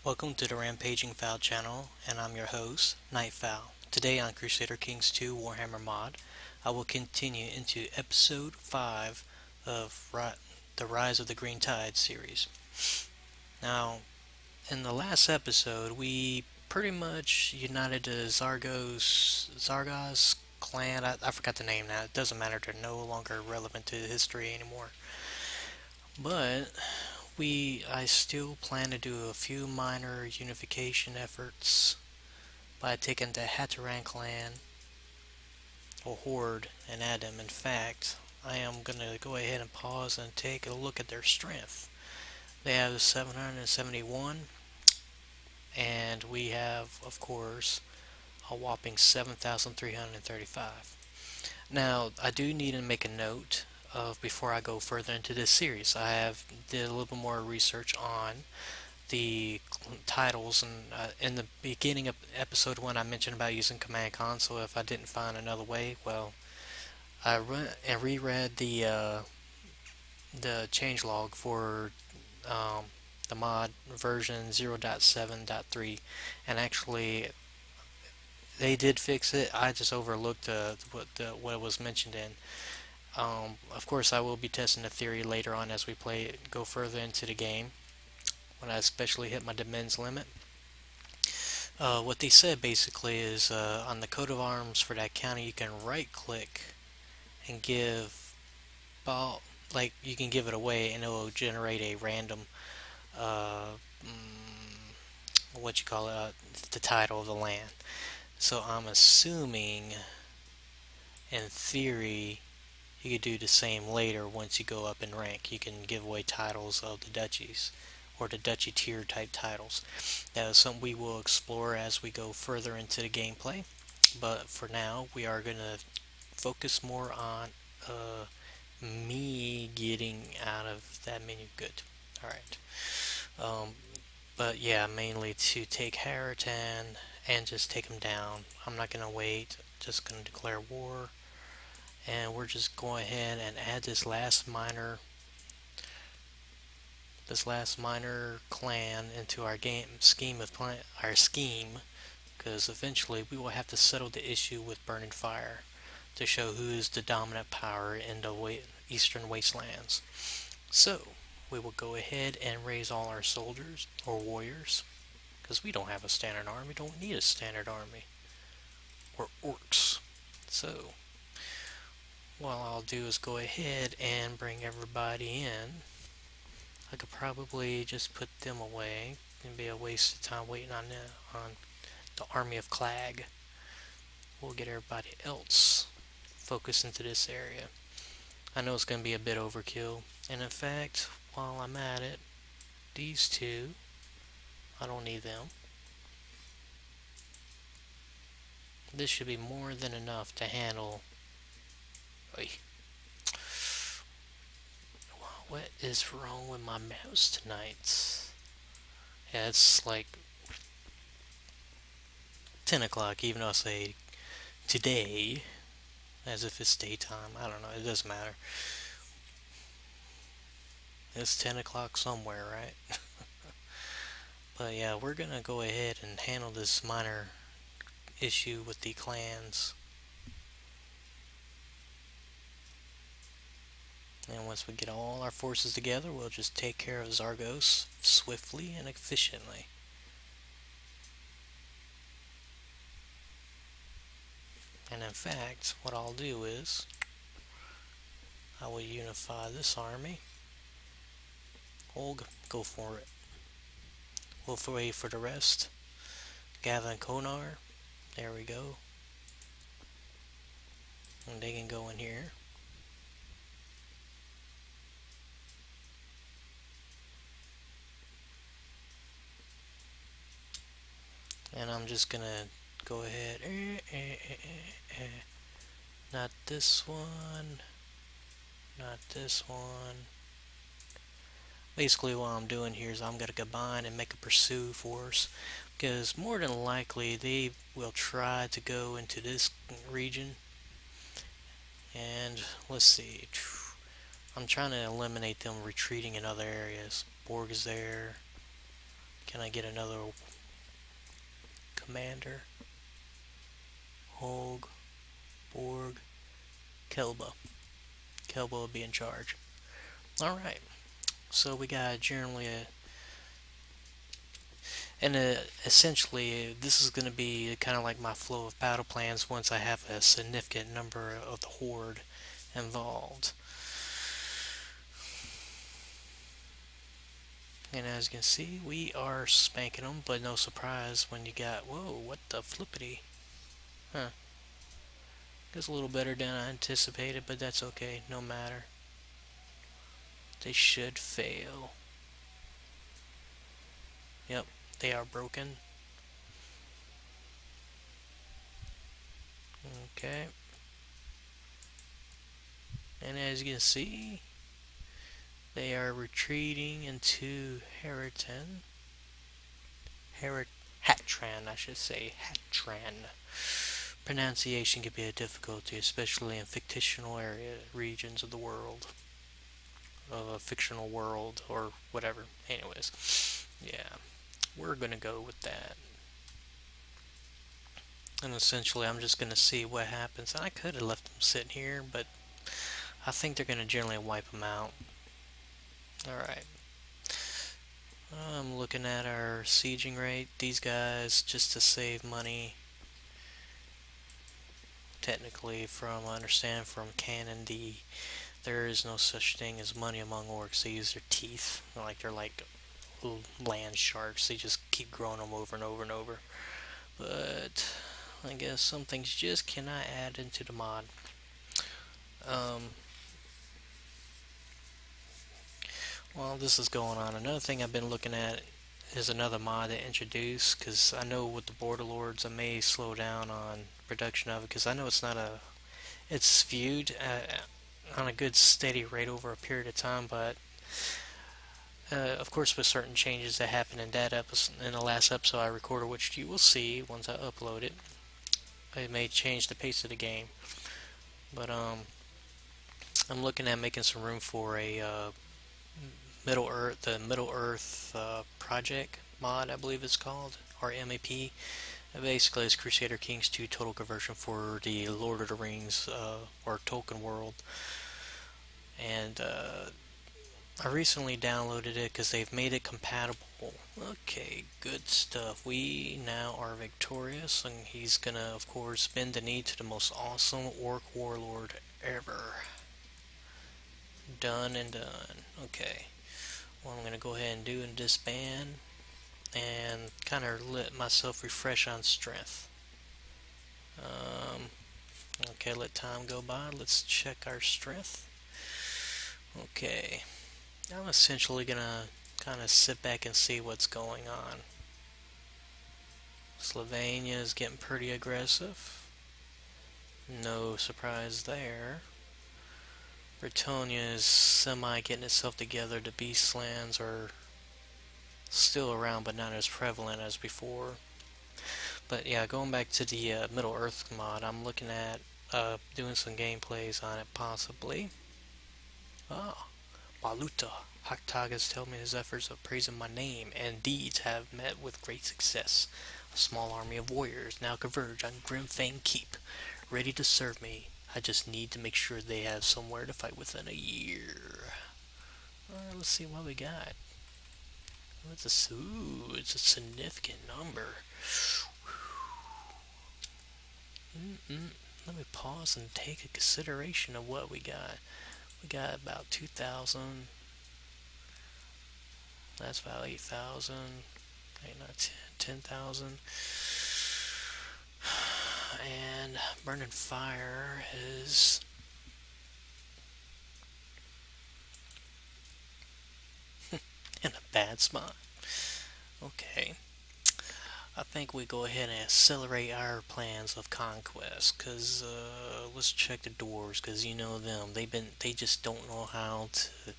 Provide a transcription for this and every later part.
Welcome to the Rampaging Fowl channel, and I'm your host, Knight Fowl. Today on Crusader Kings 2 Warhammer mod, I will continue into episode 5 of the Rise of the Green Tide series. Now, in the last episode, we pretty much united the Zargos clan. I forgot the name now. It doesn't matter. They're no longer relevant to history anymore. But I still plan to do a few minor unification efforts by taking the Hatteran clan or Horde and add them. In fact, I am going to go ahead and pause and take a look at their strength. They have 771, and we have, of course, a whopping 7,335. Now, I do need to make a note of before I go further into this series. I have did a little bit more research on the titles, and in the beginning of episode 1 I mentioned about using command console if I didn't find another way. Well, I reread the changelog for the mod version 0.7.3, and actually they did fix it. I just overlooked what was mentioned in. Of course, I will be testing the theory later on as we go further into the game, when I especially hit my demens limit. What they said basically is on the coat of arms for that county, you can right click and give like you can give it away, and it will generate a random what you call it, the title of the land. So I'm assuming, in theory, you could do the same later once you go up in rank. You can give away titles of the duchies, or the duchy tier type titles. That is something we will explore as we go further into the gameplay. But for now, we are going to focus more on me getting out of that menu. Good. Alright. But yeah, mainly to take Harritan and just take him down. I'm not going to wait. Just going to declare war. And we're just going ahead and add this last minor clan into our scheme, because eventually we will have to settle the issue with Burnin Fire to show who is the dominant power in the eastern wastelands. So we will go ahead and raise all our soldiers or warriors, because we don't have a standard army. Don't need a standard army, or orcs. So what I'll do is go ahead and bring everybody in. I could probably just put them away. It'd be a waste of time waiting on the army of Clag. We'll get everybody else focused into this area. I know it's going to be a bit overkill, and in fact, while I'm at it, these two, I don't need them. This should be more than enough to handle. What is wrong with my mouse tonight? Yeah, it's like 10 o'clock, even though I say today, as if it's daytime. I don't know, it doesn't matter. It's 10 o'clock somewhere, right? But yeah, we're gonna go ahead and handle this minor issue with the clans. And once we get all our forces together, we'll just take care of Zargos swiftly and efficiently. And in fact, what I'll do is I will unify this army. Holg, go for it. We'll wait for the rest. Gavin Konar, there we go. And they can go in here. And I'm just gonna go ahead. Not this one. Not this one. Basically what I'm doing here is I'm gonna combine and make a pursue force, because more than likely they will try to go into this region. And let's see. I'm trying to eliminate them retreating in other areas. Borg is there. Can I get another commander? Holg, Borg, Kelba. Kelba will be in charge. Alright, so we got generally a... And essentially, this is going to be kind of like my flow of battle plans once I have a significant number of the Horde involved. And as you can see, we are spanking them, but no surprise when you got... Whoa, what the flippity? Huh. It's a little better than I anticipated, but that's okay, no matter. They should fail. Yep, they are broken. Okay. And as you can see, they are retreating into Hatran, I should say. Hatran. Pronunciation can be a difficulty, especially in fictional regions of the world. Of a fictional world, or whatever. Anyways, yeah. We're gonna go with that. And essentially, I'm just gonna see what happens. I could have left them sitting here, but I think they're gonna generally wipe them out. Alright. I'm looking at our sieging rate. These guys, just to save money, technically, from, I understand from Canon D, there is no such thing as money among orcs. They use their teeth. They're like little land sharks. They just keep growing them over and over and over. But I guess some things just cannot add into the mod. While this is going on, another thing I've been looking at is another mod to introduce, because I know with the Border Lords I may slow down on production of it, because I know it's not a... It's viewed on a good steady rate over a period of time, but of course with certain changes that happened in that episode, in the last episode I recorded, which you will see once I upload it, it may change the pace of the game. But I'm looking at making some room for a Middle Earth project mod, I believe it's called, or MAP. Basically, it's Crusader Kings 2 total conversion for the Lord of the Rings or Tolkien world. And I recently downloaded it because they've made it compatible. Okay, good stuff. We now are victorious, and he's gonna, of course, bend the knee to the most awesome orc warlord ever. Done and done. Okay. What I'm gonna go ahead and do and disband and kind of let myself refresh on strength. Okay, let time go by. Let's check our strength. Okay, I'm essentially gonna kind of sit back and see what's going on. Slovenia is getting pretty aggressive. No surprise there. Bretonia is semi getting itself together. The Beastlands are still around, but not as prevalent as before. But yeah, going back to the Middle Earth mod, I'm looking at doing some gameplays on it, possibly. Ah, Baluta. Haktag has told me his efforts of praising my name and deeds have met with great success. A small army of warriors now converge on Grimfang Keep, ready to serve me. I just need to make sure they have somewhere to fight within a year. Alright, let's see what we got. It's a significant number. Let me pause and take a consideration of what we got. We got about 2,000. That's about 8,000. 10,000. And Burnin Fire is in a bad spot. Okay. I think we go ahead and accelerate our plans of conquest, cause let's check the dwarves, cause you know them. They just don't know how to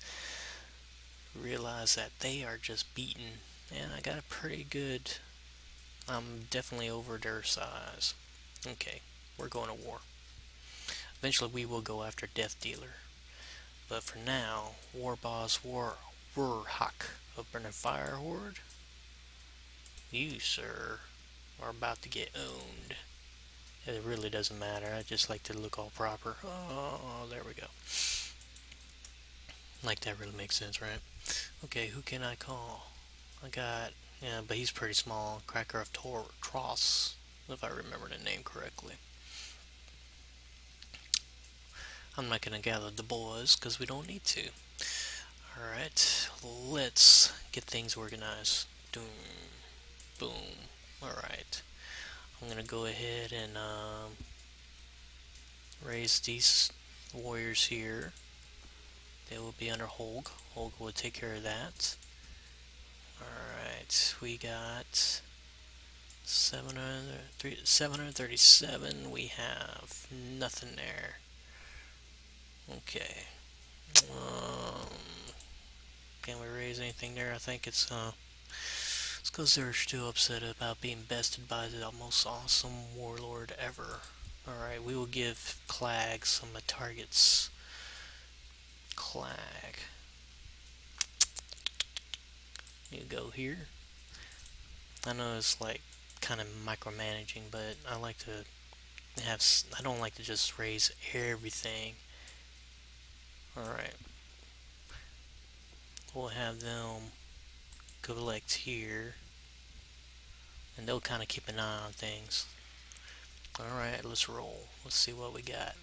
realize that they are just beaten, and I got a pretty good. I'm definitely over their size. Okay, we're going to war. Eventually, we will go after Death Dealer, but for now, War Boss Waaagh of Burnin Fire Horde You, sir, are about to get owned. It really doesn't matter. I just like to look all proper. Oh, there we go. Like that really makes sense, right? Okay, who can I call? I got, yeah, but he's pretty small. Cracker of Tross, if I remember the name correctly. I'm not gonna gather the boys because we don't need to. Alright, let's get things organized. Boom, boom. Alright, I'm gonna go ahead and raise these warriors here. They will be under Holg. Holg will take care of that. Alright, we got 737. We have nothing there. Okay. Can we raise anything there? I think it's because they're still upset about being bested by the most awesome warlord ever. Alright, we will give Clag some targets. Clag. You go here. I know it's like kind of micromanaging, but I like to have. I don't like to just raise everything. Alright. We'll have them collect here. And they'll kind of keep an eye on things. Alright, let's roll. Let's see what we got.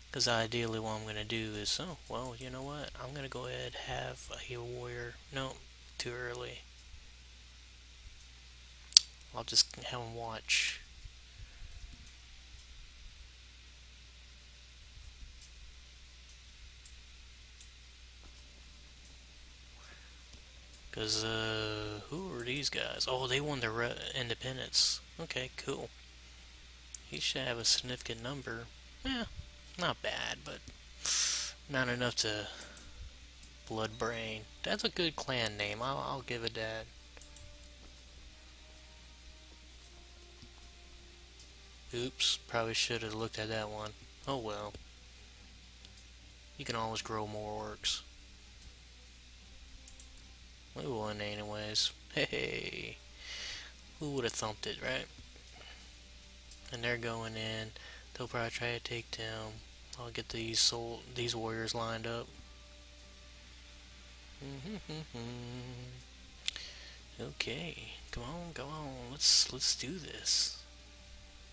Because ideally what I'm going to do is, oh, well, you know what? I'm going to go ahead and have a heal warrior. No, too early. I'll just have him watch. Because, who are these guys? Oh, they won their independence. Okay, cool. He should have a significant number. Yeah, not bad, but not enough to blood brain. That's a good clan name. I'll give it that. Oops, probably should have looked at that one. Oh well. You can always grow more orcs. We won anyways. Hey, who would have thumped it, right? And they're going in. They'll probably try to take them. I'll get these warriors lined up. Okay, come on, let's do this.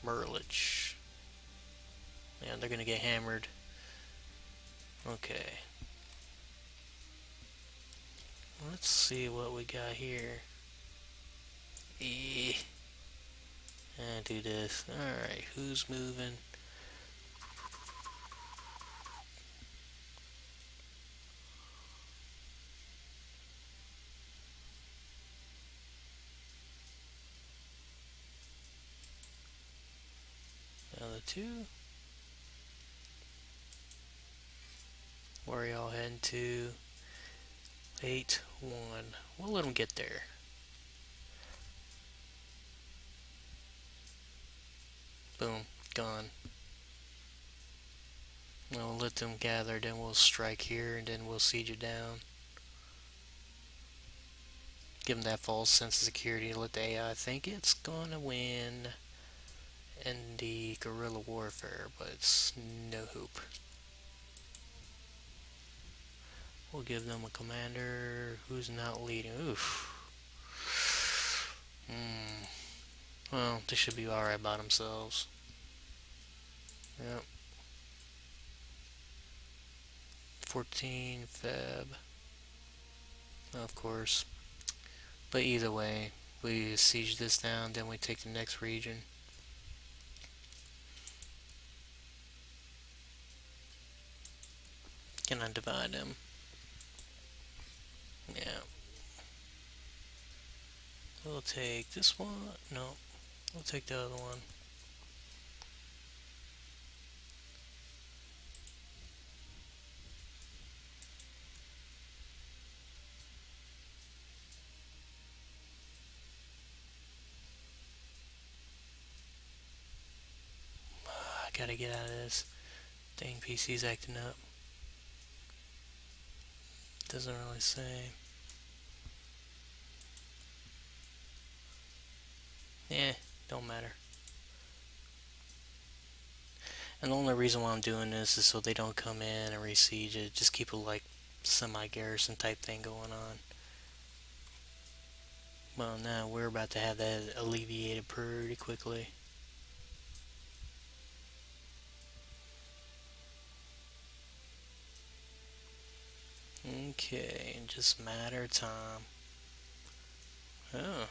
Merlich. Yeah, they're gonna get hammered. Okay. Let's see what we got here. And do this. Alright, who's moving? The other two. Where are y'all heading to? 8-1. We'll let them get there. Boom, gone. We'll let them gather, then we'll strike here, and then we'll siege it down. Give them that false sense of security, let the AI think it's gonna win in the guerrilla warfare, but it's no hope. We'll give them a commander who's not leading. Oof. Well, they should be alright by themselves. Yep. 14 Feb. Of course. But either way, we siege this down, then we take the next region. Can I divide them? Yeah. We'll take this one. No. We'll take the other one. I gotta get out of this. Dang, PC's acting up. Doesn't really say. Don't matter. And the only reason why I'm doing this is so they don't come in and re-siege it. Just keep a like semi-garrison type thing going on. Well, now we're about to have that alleviated pretty quickly. Okay, just a matter of time. Oh.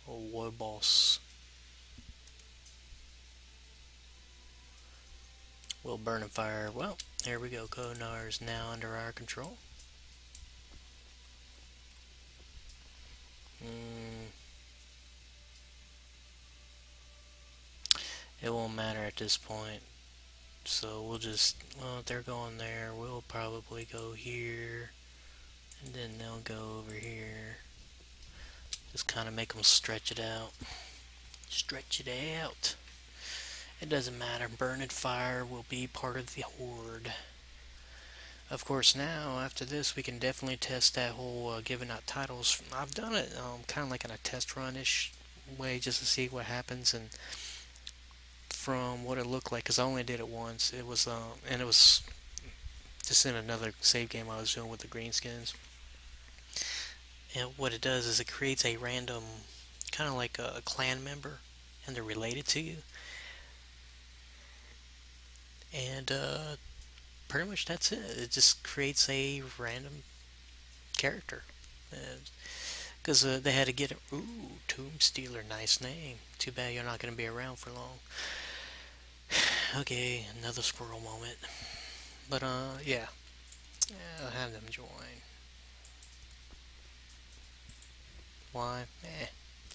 Oh, war boss. Well, Burnin Fire. Well, here we go. Konar is now under our control. It won't matter at this point. So we'll just, well, if they're going there, we'll probably go here. And then they'll go over here. Just kind of make them stretch it out. Stretch it out. It doesn't matter. Burnin Fire will be part of the Horde. Of course, now, after this, we can definitely test that whole giving out titles. I've done it kind of like in a test run-ish way just to see what happens. And from what it looked like, because I only did it once, it was, and it was just in another save game I was doing with the Greenskins. And what it does is it creates a random, kind of like a clan member, and they're related to you. And pretty much that's it. It just creates a random character. Because they had to get it. Ooh, Tomb Stealer, nice name. Too bad you're not going to be around for long. Okay, another squirrel moment. But yeah. I'll have them join. Why?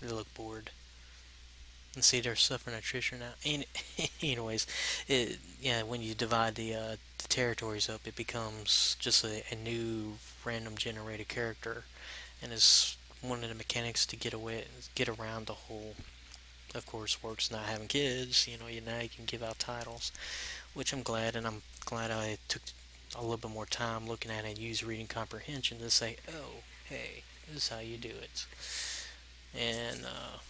They look bored. And see, they're suffering attrition now. Anyways, yeah, when you divide the territories up, it becomes just a new random generated character, and it's one of the mechanics to get around the whole. Of course, works not having kids. You know, now you can give out titles, which I'm glad, and I'm glad I took a little bit more time looking at it and use reading comprehension to say, oh, hey, this is how you do it, and oh,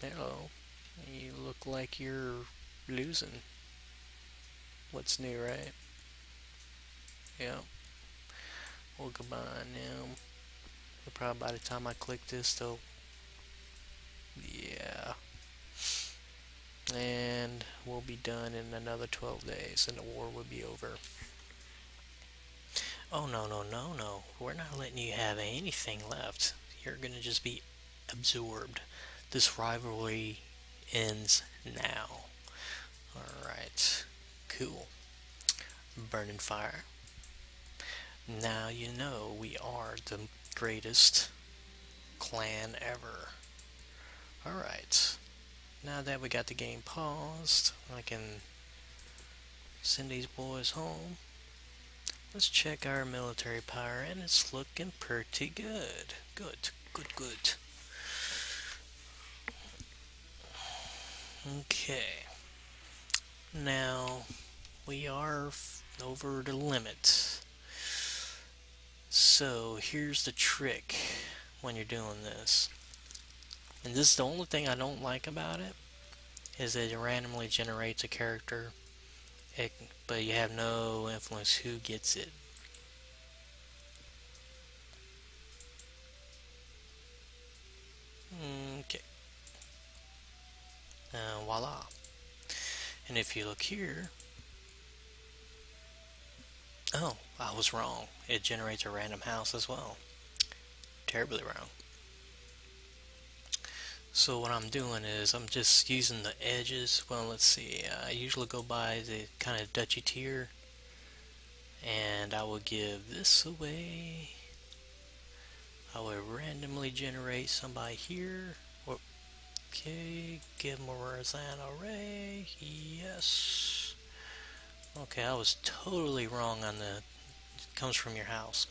hello. You look like you're losing. What's new, right? Yeah. Well, goodbye now. But probably by the time I click this, though. Yeah. And we'll be done in another 12 days, and the war will be over. Oh, no, no, no, no. We're not letting you have anything left. You're gonna just be absorbed. This rivalry ends now. Alright, cool. Burnin Fire. Now you know we are the greatest clan ever. Alright, now that we got the game paused, I can send these boys home. Let's check our military power, and it's looking pretty good. Good, good, good. Okay. Now, we are over the limit. So, here's the trick when you're doing this. And this is the only thing I don't like about it, is that it randomly generates a character, but you have no influence who gets it. Okay. Voila. And if you look here, oh, I was wrong. It generates a random house as well. Terribly wrong. So what I'm doing is I'm just using the edges. Well, let's see. I usually go by the kind of Dutchy tier, and I will give this away. I will randomly generate somebody here. Okay, give them a Rosanna array. Yes. Okay, I was totally wrong on the. It comes from your house.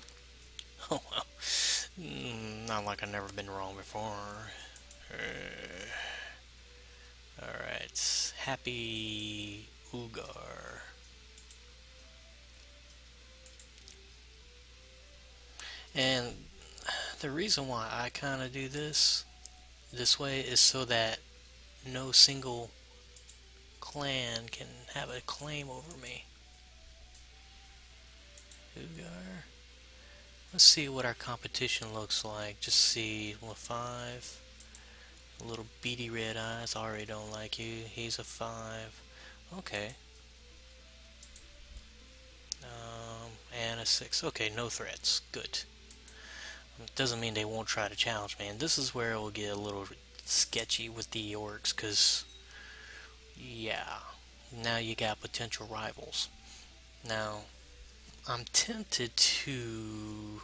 Oh well. Not like I've never been wrong before. Alright. Happy Ugar. And The reason why I kind of do this way is so that no single clan can have a claim over me. Ugar. Let's see what our competition looks like. Just see, well, 5. A little beady red eyes. Already don't like you. He's a 5. Okay. And a 6. Okay, no threats. Good. Doesn't mean they won't try to challenge me. And this is where it will get a little sketchy with the orcs, because, yeah, now you got potential rivals. Now, I'm tempted to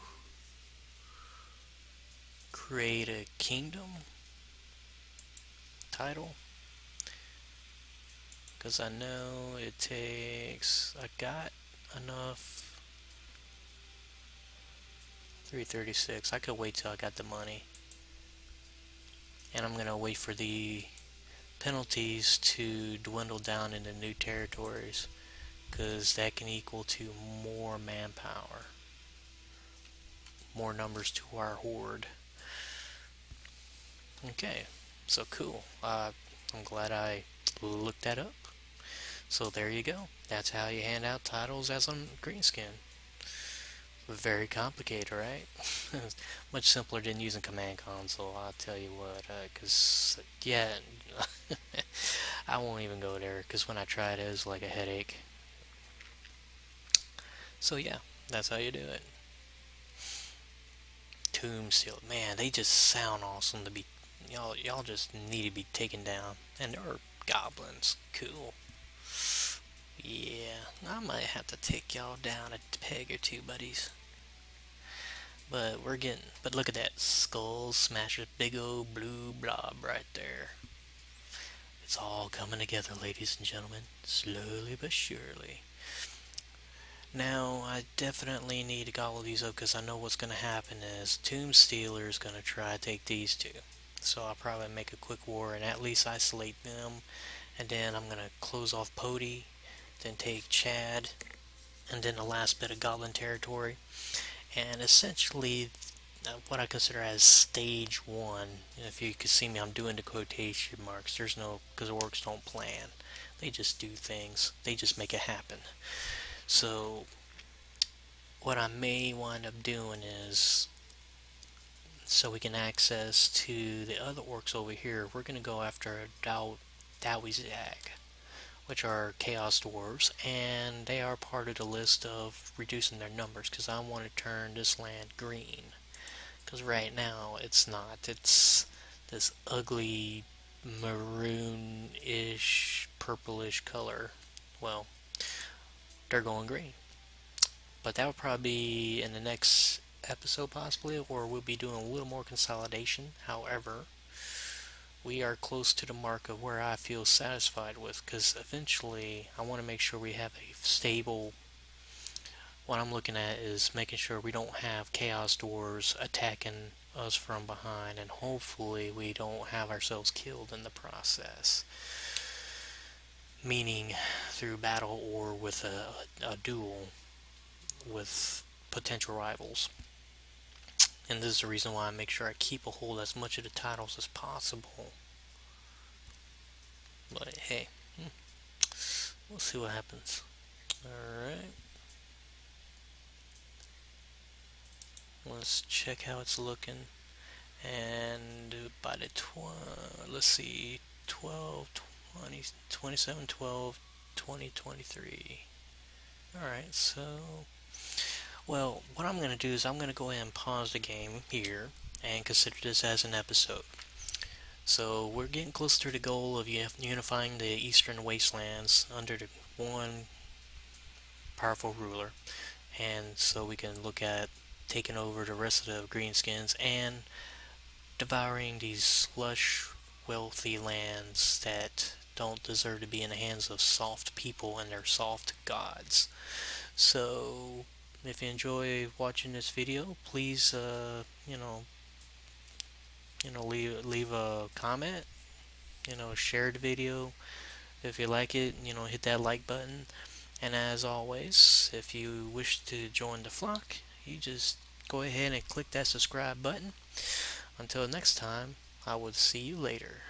create a kingdom title, because I know it takes, I got enough 336. I could wait till I got the money. And I'm gonna wait for the penalties to dwindle down into new territories, because that can equal to more manpower. More numbers to our horde. Okay, so cool. I'm glad I looked that up. So there you go. That's how you hand out titles as a greenskin. Very complicated, right? Much simpler than using command console, I'll tell you what, because, yeah, I won't even go there, because when I tried it was like a headache. So yeah, that's how you do it. Tombstone, man, they just sound awesome to be, y'all just need to be taken down. And there are goblins, cool. Yeah, I might have to take y'all down a peg or two, buddies. But but look at that, Skullsmashas, big old blue blob right there. It's all coming together, ladies and gentlemen, slowly but surely. Now, I definitely need to gobble these up, because I know what's going to happen is Tombstealer is going to try to take these two. So I'll probably make a quick war and at least isolate them. And then I'm going to close off Pody, then take Chad, and then the last bit of Goblin territory. And essentially, what I consider as stage 1, if you can see me, I'm doing the quotation marks. There's no, because orcs don't plan. They just do things. They just make it happen. So, what I may wind up doing is, so we can access to the other orcs over here, we're going to go after Waaagh, which are Chaos Dwarves, and they are part of the list of reducing their numbers, because I want to turn this land green. Because right now, it's not. It's this ugly maroon-ish, purplish color. Well, they're going green. But that will probably be in the next episode, possibly, or we'll be doing a little more consolidation. However, we are close to the mark of where I feel satisfied with, because eventually I want to make sure we have a stable. What I'm looking at is making sure we don't have Chaos Dwarves attacking us from behind, and hopefully we don't have ourselves killed in the process. Meaning through battle or with a duel with potential rivals. And this is the reason why I make sure I keep a hold of as much of the titles as possible. But hey, we'll see what happens. Alright. Let's check how it's looking. And by the let's see, 12, 20, 27, 12, 20, 23. Alright, so, well, what I'm going to do is I'm going to go ahead and pause the game here and consider this as an episode. So we're getting closer to the goal of unifying the Eastern Wastelands under the one powerful ruler, and so we can look at taking over the rest of the Greenskins and devouring these lush, wealthy lands that don't deserve to be in the hands of soft people and their soft gods. So, if you enjoy watching this video, please, leave a comment, share the video. If you like it, hit that like button. And as always, if you wish to join the flock, you just go ahead and click that subscribe button. Until next time, I will see you later.